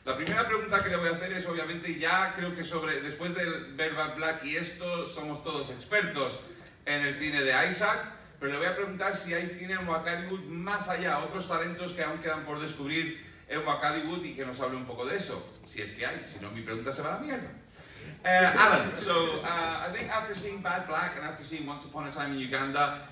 La primera pregunta que le voy a hacer es, obviamente, ya creo que después del ver Black y esto, somos todos expertos en el cine de Isaac, pero le voy a preguntar si hay cine en Hollywood más allá, otros talentos que aún quedan por descubrir en Hollywood y que nos hable un poco de eso, si es que hay, si no mi pregunta se va a la mierda. Alan, so I think after seeing Bad Black and after seeing Once Upon a Time in Uganda,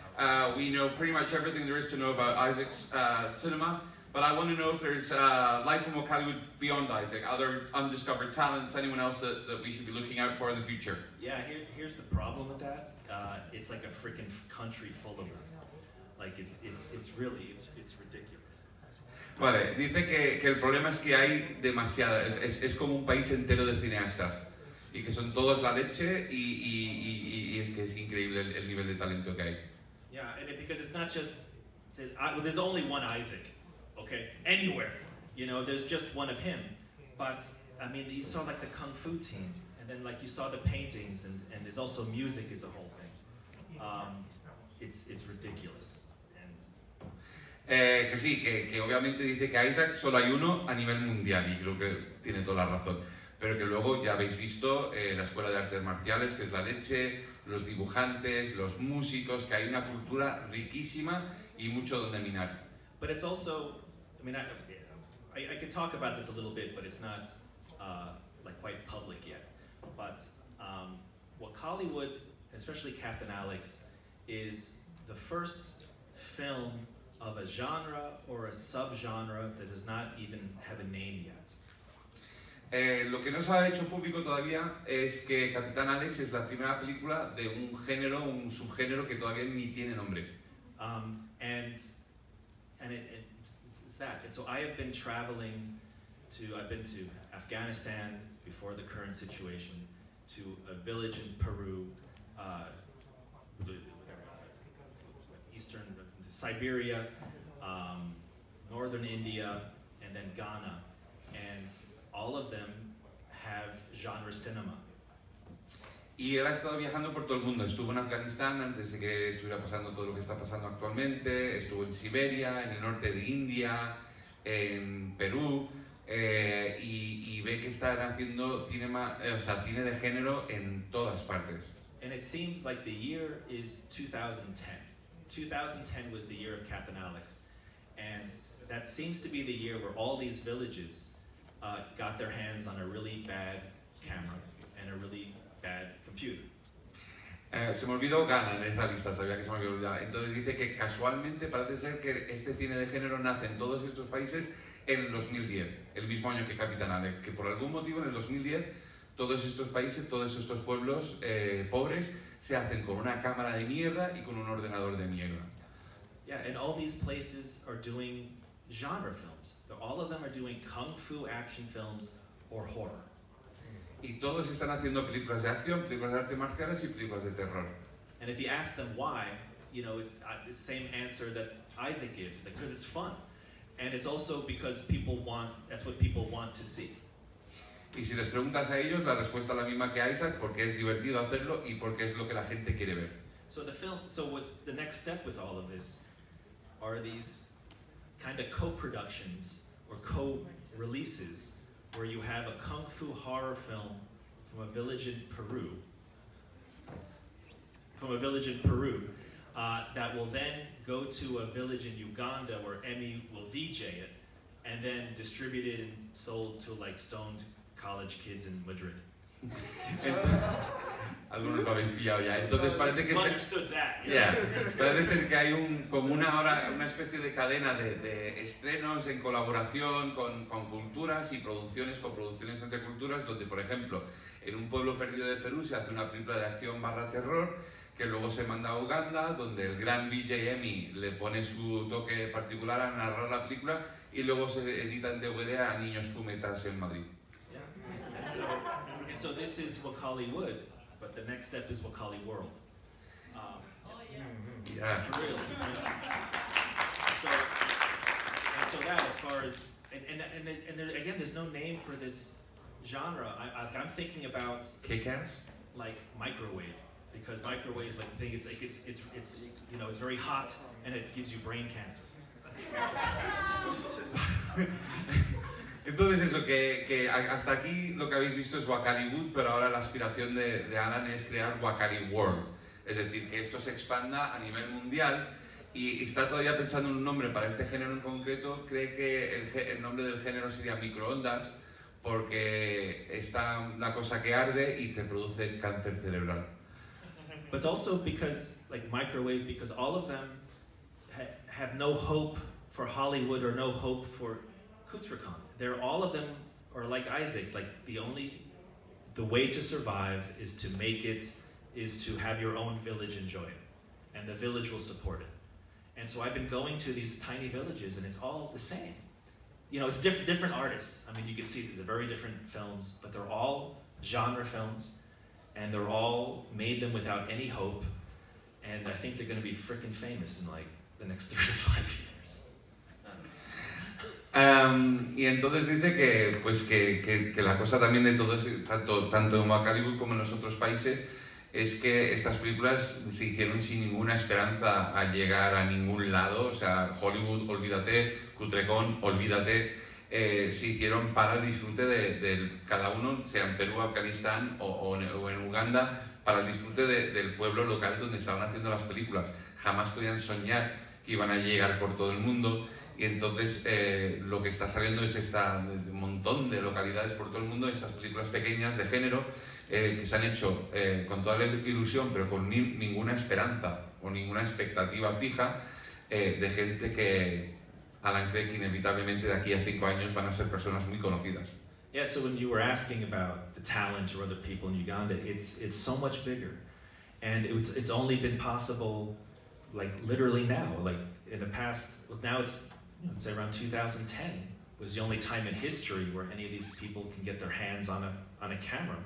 we know pretty much everything there is to know about Isaac's cinema. But I want to know if there's life in Hollywood beyond Isaac, other undiscovered talents, anyone else that we should be looking out for in the future. Yeah, here's the problem with that. It's like a freaking country full of them. Like it's ridiculous. Vale, dice que el problema es que hay demasiada, es como un país entero de cineastas y que son todos la leche y es que es increíble el nivel de talento que hay. Yeah, and because it's not just, there's only one Isaac. Okay, anywhere, you know, there's just one of him. But I mean, you saw like the Kung Fu team, and then like you saw the paintings, and there's also music is a whole thing. It's ridiculous. Que sí, que obviamente dice que Isaac solo hay uno a nivel mundial y creo que tiene toda la razón. Pero que luego ya habéis visto la Escuela de Artes Marciales, que es la leche, los dibujantes, los músicos, que hay una cultura riquísima y mucho donde minar. But it's also, I mean, I could talk about this a little bit, but it's not like quite public yet. But what Hollywood, especially Captain Alex, is the first film of a genre or a subgenre that does not even have a name yet. Lo que no se ha hecho público todavía es que Capitán Alex es la primera película de un género, un subgénero que todavía ni tiene nombre. And it's that. And so I've been to Afghanistan before the current situation, to a village in Peru, eastern, Siberia, northern India, and then Ghana. And all of them have genre cinema. Y él ha estado viajando por todo el mundo. Estuvo en Afganistán antes de que estuviera pasando todo lo que está pasando actualmente. Estuvo en Siberia, en el norte de India, en Perú. Y ve que están haciendo cine de género en todas partes. And it seems like the year is 2010. 2010 was the year of Captain Alex. And that seems to be the year where all these villages got their hands on a really bad camera and a really bad computer. Se me olvidó Ghana en esa lista, sabía que se me había olvidado. Entonces dice que casualmente parece ser que este cine de género nace en todos estos países en el 2010, el mismo año que Capitán Alex, que por algún motivo en el 2010 todos estos países, todos estos pueblos pobres se hacen con una cámara de mierda y con un ordenador de mierda. Yeah, and all these places are doing genre films. All of them are doing kung fu action films or horror. Y todos están haciendo películas de acción, películas de artes marciales y películas de terror. And if you ask them why, you know, it's the same answer that Isaac gives. It's like, because it's fun. And it's also because that's what people want to see. Y si les preguntas a ellos, la respuesta es la misma que a Isaac, porque es divertido hacerlo y porque es lo que la gente quiere ver. So what's the next step with all of this are these kind of co-productions or co-releases where you have a kung fu horror film from a village in Peru, that will then go to a village in Uganda where Emmy will VJ it, and then distributed and sold to like stoned college kids in Madrid. Algunos lo habéis pillado ya. Entonces parece que parece ser que hay como una especie de cadena de estrenos en colaboración con culturas y coproducciones entre culturas, donde por ejemplo en un pueblo perdido de Perú se hace una película de acción / terror que luego se manda a Uganda, donde el gran VJ Emmy le pone su toque particular a narrar la película y luego se edita en DVD a niños fumetas en Madrid. And so this is Hollywood, but the next step is Wakali World. Yeah. For real. So that as far as and there, again, there's no name for this genre. I'm thinking about Kick-Ass, like microwave, because microwave, like thing, it's you know, it's very hot and it gives you brain cancer. Entonces eso, que hasta aquí lo que habéis visto es Wakaliwood, pero ahora la aspiración de Alan es crear Wakali World. Es decir, que esto se expanda a nivel mundial y está todavía pensando en un nombre para este género en concreto. Cree que el nombre del género sería microondas, porque está la cosa que arde y te produce cáncer cerebral. But also because, like microwave, because all of them have no hope for Hollywood or no hope for CutreCon. All of them are like Isaac, like the way to survive is to make it, is to have your own village enjoy it. And the village will support it. And so I've been going to these tiny villages and it's all the same. You know, it's different artists. I mean, you can see these are very different films, but they're all genre films. And they're all made them without any hope, and I think they're going to be freaking famous in like the next 3 to 5 years. Y entonces dice que, pues que la cosa también de todo eso, tanto en Wakaliwood como en los otros países, es que estas películas se hicieron sin ninguna esperanza a llegar a ningún lado. O sea, Hollywood, olvídate, CutreCon, olvídate. Se hicieron para el disfrute de cada uno, sea en Perú, Afganistán o en Uganda, para el disfrute del pueblo local donde estaban haciendo las películas. Jamás podían soñar que iban a llegar por todo el mundo, y entonces lo que está saliendo es un montón de localidades por todo el mundo, estas películas pequeñas de género que se han hecho con toda la ilusión, pero con ninguna esperanza o ninguna expectativa fija, de gente que Alan cree que inevitablemente de aquí a 5 años van a ser personas muy conocidas. Yeah, so when you were asking about the talent or other people in Uganda, it's so much bigger, and it's only been possible, like literally now, like in the past. Well, now it's say around 2010 was the only time in history where any of these people can get their hands on a camera.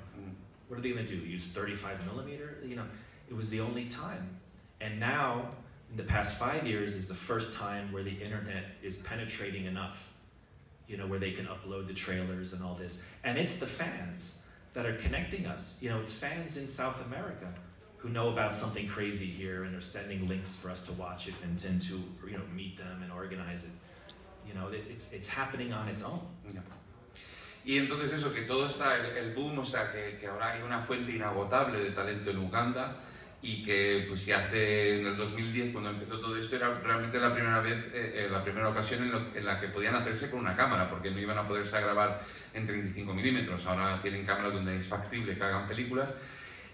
What are they going to do? Use 35mm? You know, it was the only time, and now. In the past 5 years is the first time where the internet is penetrating enough, you know, where they can upload the trailers and all this. And it's the fans that are connecting us. You know, it's fans in South America who know about something crazy here and are sending links for us to watch it and to, you know, meet them and organize it. You know, it's happening on its own. Yeah. Y entonces eso, que todo está, el boom, o sea, que ahora hay una fuente inagotable de talento en Uganda, y que pues si hace en el 2010 cuando empezó todo esto era realmente la primera vez, la primera ocasión en la que podían hacerse con una cámara, porque no iban a poderse grabar en 35mm. Ahora tienen cámaras donde es factible que hagan películas,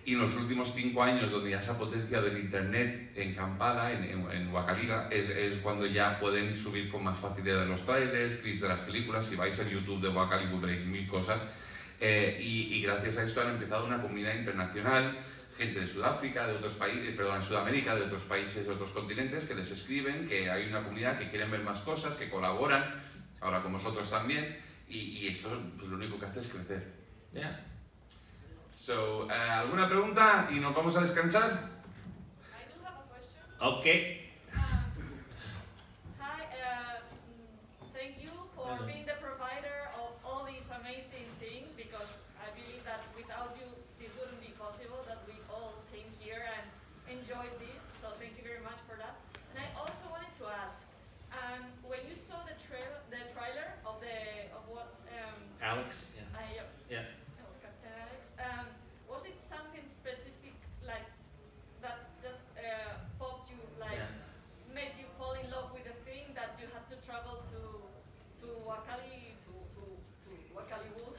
y en los últimos 5 años donde ya se ha potenciado el internet en Kampala, en Wakaliga, es cuando ya pueden subir con más facilidad los trailers, clips de las películas. Si vais al YouTube de Wakaliwood veréis 1000 cosas, y gracias a esto han empezado una comunidad internacional, gente de Sudáfrica, de otros países, perdón, Sudamérica, de otros países, de otros continentes, que les escriben que hay una comunidad que quieren ver más cosas, que colaboran, ahora con vosotros también, y esto pues lo único que hace es crecer. Yeah. So, ¿alguna pregunta? Y nos vamos a descansar. I do have a question. Okay. Hi, thank you for being the provider of all these amazing things, because I believe that without you, this wouldn't be possible, that we all came here and enjoyed this, so thank you very much for that. And I also wanted to ask, when you saw the trailer of what... Alex? Yeah. Yeah. Was it something specific, like, that just popped you, like, made you fall in love with the thing, that you had to travel to Wakaliwood?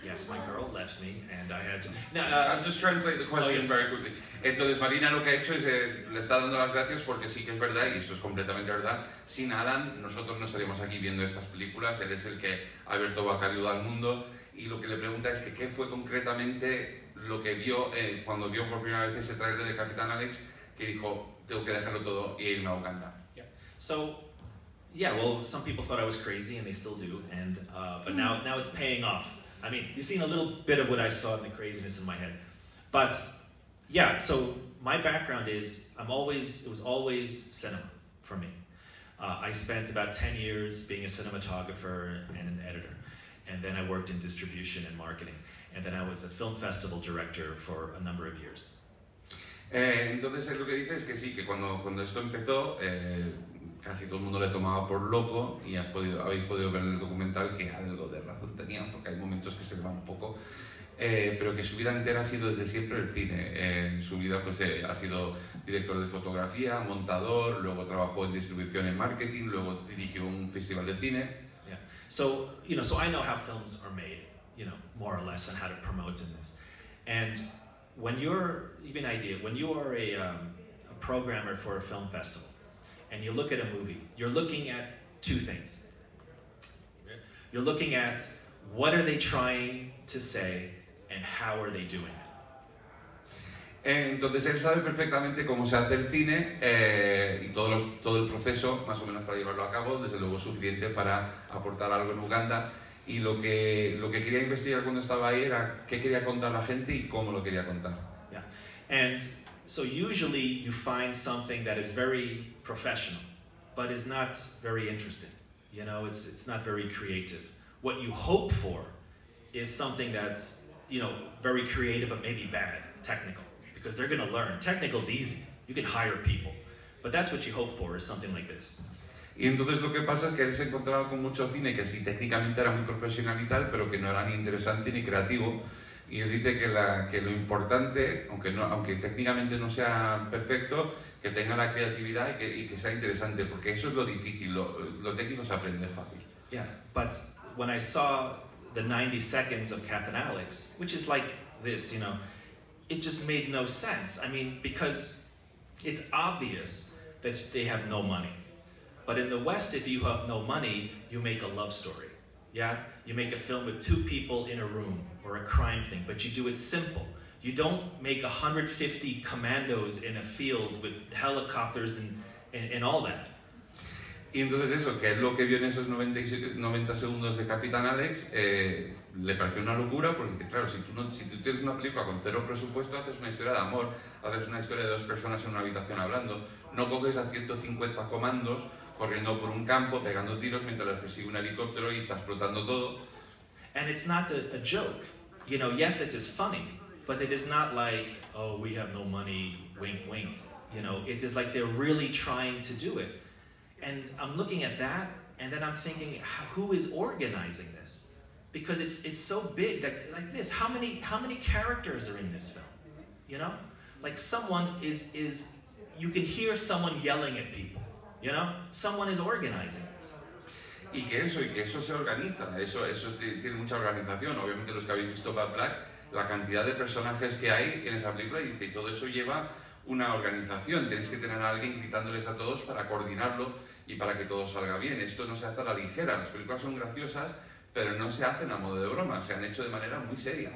Yes, my girl left me, and I had to... No, I'll just translate the question very quickly. Entonces Marina lo que ha hecho es, le está dando las gracias porque sí que es verdad, y esto es completamente verdad, sin Alan nosotros no estaríamos aquí viendo estas películas. Él es el que ha abierto Wakaliwood al mundo, y lo que le pregunta es que qué fue concretamente lo que vio cuando vio por primera vez ese trailer de Capitán Alex, que dijo, tengo que dejarlo todo e irme a Uganda. Yeah. So, yeah, well, some people thought I was crazy, and they still do, and but now it's paying off. I mean, you've seen a little bit of what I saw in the craziness in my head. But, yeah, so my background is, it was always cinema for me. I spent about 10 years being a cinematographer and an editor. And then I worked in distribution and marketing. And then I was a film festival director for a number of years. Entonces lo que dice es que sí, que cuando esto empezó, casi todo el mundo le tomaba por loco y habéis podido ver en el documental que algo de razón tenían, porque hay momentos que se le van un poco, pero que su vida entera ha sido desde siempre el cine. Su vida pues, ha sido director de fotografía, montador, luego trabajó en distribución y marketing, luego dirigió un festival de cine. Yeah. So, you know, so I know how films are made, you know, more or less, and how to promote in this. And when you're, give you an idea, when you are a programmer for a film festival, and you look at a movie, you're looking at two things. You're looking at what are they trying to say and how are they doing it. Entonces él sabe perfectamente cómo se hace el cine y todo el proceso, más o menos para llevarlo a cabo, desde luego suficiente para aportar algo en Uganda. Y lo que quería investigar cuando estaba ahí era qué quería contar la gente y cómo lo quería contar. Yeah. And so usually you find something that is very professional, but is not very interesting. You know, it's not very creative. What you hope for is something that's, you know, very creative but maybe bad, technical, because they're going to learn. Technical's easy. You can hire people. But that's what you hope for, is something like this. Y entonces lo que pasa es que él se encontraba con mucho cine que sí técnicamente era muy profesional y tal, pero que no era ni interesante ni creativo. Y él dice que lo importante, aunque técnicamente no sea perfecto, que tenga la creatividad y que sea interesante, porque eso es lo difícil, lo técnico se aprende fácil. Yeah, but when I saw the 90 seconds of Captain Alex, which is like this, you know, it just made no sense. I mean, because it's obvious that they have no money. But in the West, if you have no money, you make a love story, yeah? You make a film with two people in a room, or a crime thing, but you do it simple. You don't make 150 commandos in a field with helicopters and all that. Y entonces eso, que es lo que vio en esos 90 segundos de Capitán Alex, le pareció una locura, porque dice, claro, si tú tienes una película con cero presupuesto, haces una historia de amor, haces una historia de dos personas en una habitación hablando, no coges a 150 comandos corriendo por un campo, pegando tiros mientras les persigue un helicóptero y está explotando todo. And it's not a joke. You know, yes, it is funny, but it is not like, oh, we have no money, wink, wink. You know, it is like they're really trying to do it. And I'm looking at that, and then I'm thinking, who is organizing this? Because it's so big that, like this, how many characters are in this film? You know, like someone is you can hear someone yelling at people. You know, someone is organizing this. Y que eso se organiza, eso tiene mucha organización. Obviamente los que habéis visto Bad Black, la cantidad de personajes que hay en esa película, y dice, todo eso lleva una organización. Tenéis que tener a alguien gritándoles a todos para coordinarlo y para que todo salga bien. Esto no se hace a la ligera. Las películas son graciosas, pero no se hacen a modo de broma, se han hecho de manera muy seria.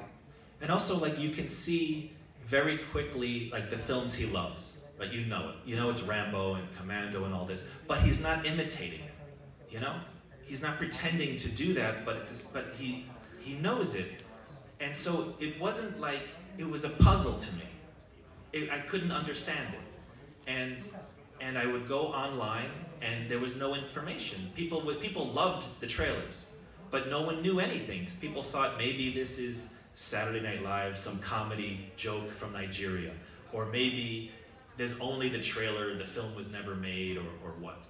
And also, like, you can see very quickly, like, the films he loves. Like, you know it. You know it's Rambo and Commando and all this, but he's not imitating it, you know? He's not pretending to do that, but he knows it. And so it wasn't like, it was a puzzle to me. I couldn't understand it. And I would go online, and there was no information. People loved the trailers, but no one knew anything. People thought maybe this is Saturday Night Live, some comedy joke from Nigeria, or maybe there's only the trailer, the film was never made, or what.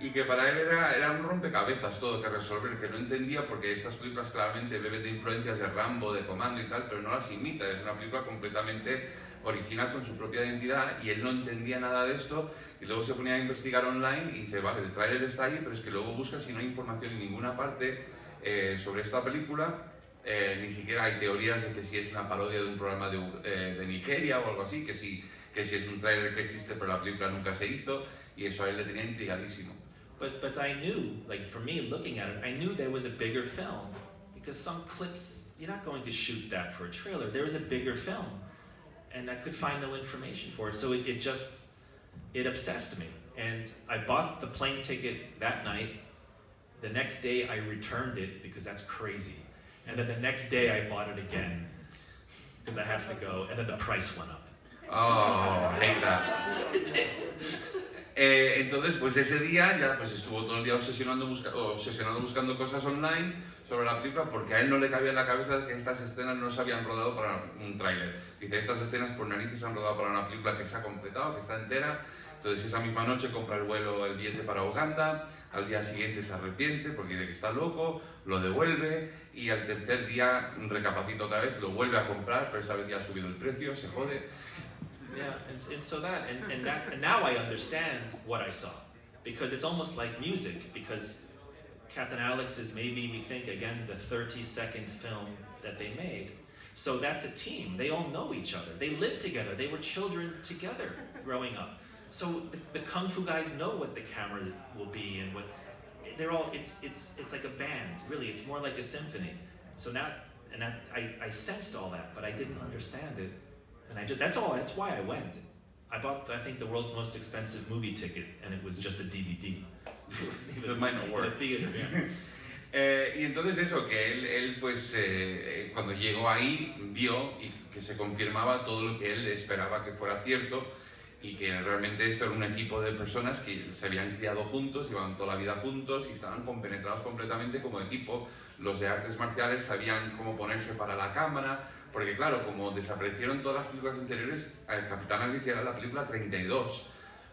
Y que para él era un rompecabezas todo que resolver, que no entendía porque estas películas claramente beben de influencias de Rambo, de Comando y tal, pero no las imita, es una película completamente original con su propia identidad y él no entendía nada de esto y luego se ponía a investigar online y dice, vale, el tráiler está ahí, pero es que luego buscas y no hay información en ninguna parte sobre esta película, ni siquiera hay teorías de que si es una parodia de un programa de Nigeria o algo así, que si es un tráiler que existe pero la película nunca se hizo y eso a él le tenía intrigadísimo. But I knew, like for me looking at it, I knew there was a bigger film because some clips, you're not going to shoot that for a trailer. There was a bigger film and I could find no information for it. So it obsessed me. And I bought the plane ticket that night. The next day I returned it because that's crazy. And then the next day I bought it again because I have to go. And then the price went up. Oh, I hate that. It did. Entonces, pues ese día ya pues estuvo todo el día obsesionado buscando cosas online sobre la película, porque a él no le cabía en la cabeza que estas escenas no se habían rodado para un tráiler. Dice, estas escenas por narices se han rodado para una película que se ha completado, que está entera. Entonces esa misma noche compra el billete para Uganda, al día siguiente se arrepiente porque dice que está loco, lo devuelve y al tercer día recapacita otra vez, lo vuelve a comprar, pero esta vez ya ha subido el precio, se jode. Yeah, and so that, and now I understand what I saw, because it's almost like music, because Captain Alex is maybe, we think, again, the 30-second film that they made. So that's a team, they all know each other, they live together, they were children together growing up. So the Kung Fu guys know what the camera will be and what, they're all, it's like a band, really, it's more like a symphony. So now, I sensed all that, but I didn't understand it. And that's why I went. I bought, I think, the world's most expensive movie ticket, and it was just a DVD. It wasn't even It might not work. in a theater, yeah. Y entonces eso, que él pues cuando llegó ahí vio y que se confirmaba todo lo que él esperaba que fuera cierto y que realmente esto era un equipo de personas que se habían criado juntos, iban toda la vida juntos y estaban compenetrados completamente como equipo. Los de artes marciales sabían cómo ponerse para la cámara, porque claro, como desaparecieron todas las películas anteriores, el Capitán Alex era la película 32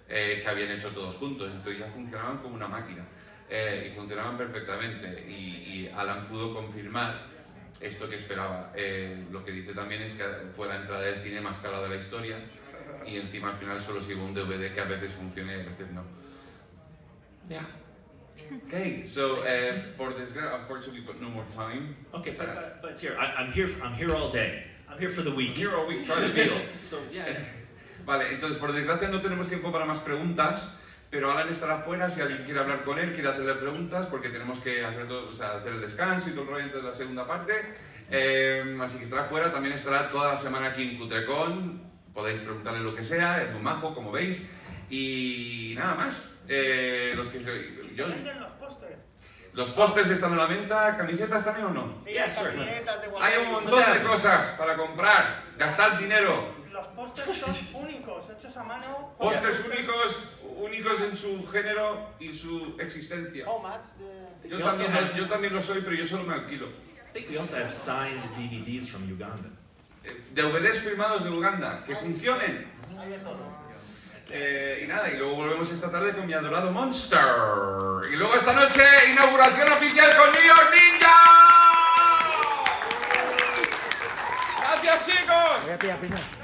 que habían hecho todos juntos, entonces ya funcionaban como una máquina y funcionaban perfectamente y Alan pudo confirmar esto que esperaba. Lo que dice también es que fue la entrada de cine más cara de la historia y encima al final solo se llevó un DVD que a veces funciona y a veces no. Yeah. Okay, so for this, unfortunately, but no more time. Okay, but it's here. I'm here all day. I'm here for the week. Here all week, try to deal. So yeah. Vale, entonces por desgracia no tenemos tiempo para más preguntas, pero Alan estará fuera si alguien quiere hablar con él, quiere hacerle preguntas, porque tenemos que hacer, hacer el descanso y todo el rollo antes de la segunda parte. Así que estará fuera, también estará toda la semana aquí en CutreCon. Podéis preguntarle lo que sea, es muy majo, como veis. Y nada más. Los que se venden los pósters. ¿Los pósters están a la venta? ¿Camisetas también o no? Sí, camisetas de Hay un montón de cosas para comprar. Gastad dinero. Los pósters son únicos, hechos a mano. Pósters únicos en su género y su existencia. Yo también lo soy, pero yo solo me alquilo. I think we also have signed DVDs from Uganda. DVDs firmados de Uganda, que funcionen. Hay de todo. Y nada, y luego volvemos esta tarde con mi adorado Monster. Y luego esta noche, inauguración oficial con New York Ninja. ¡Gracias, chicos! Voy a pillar primero.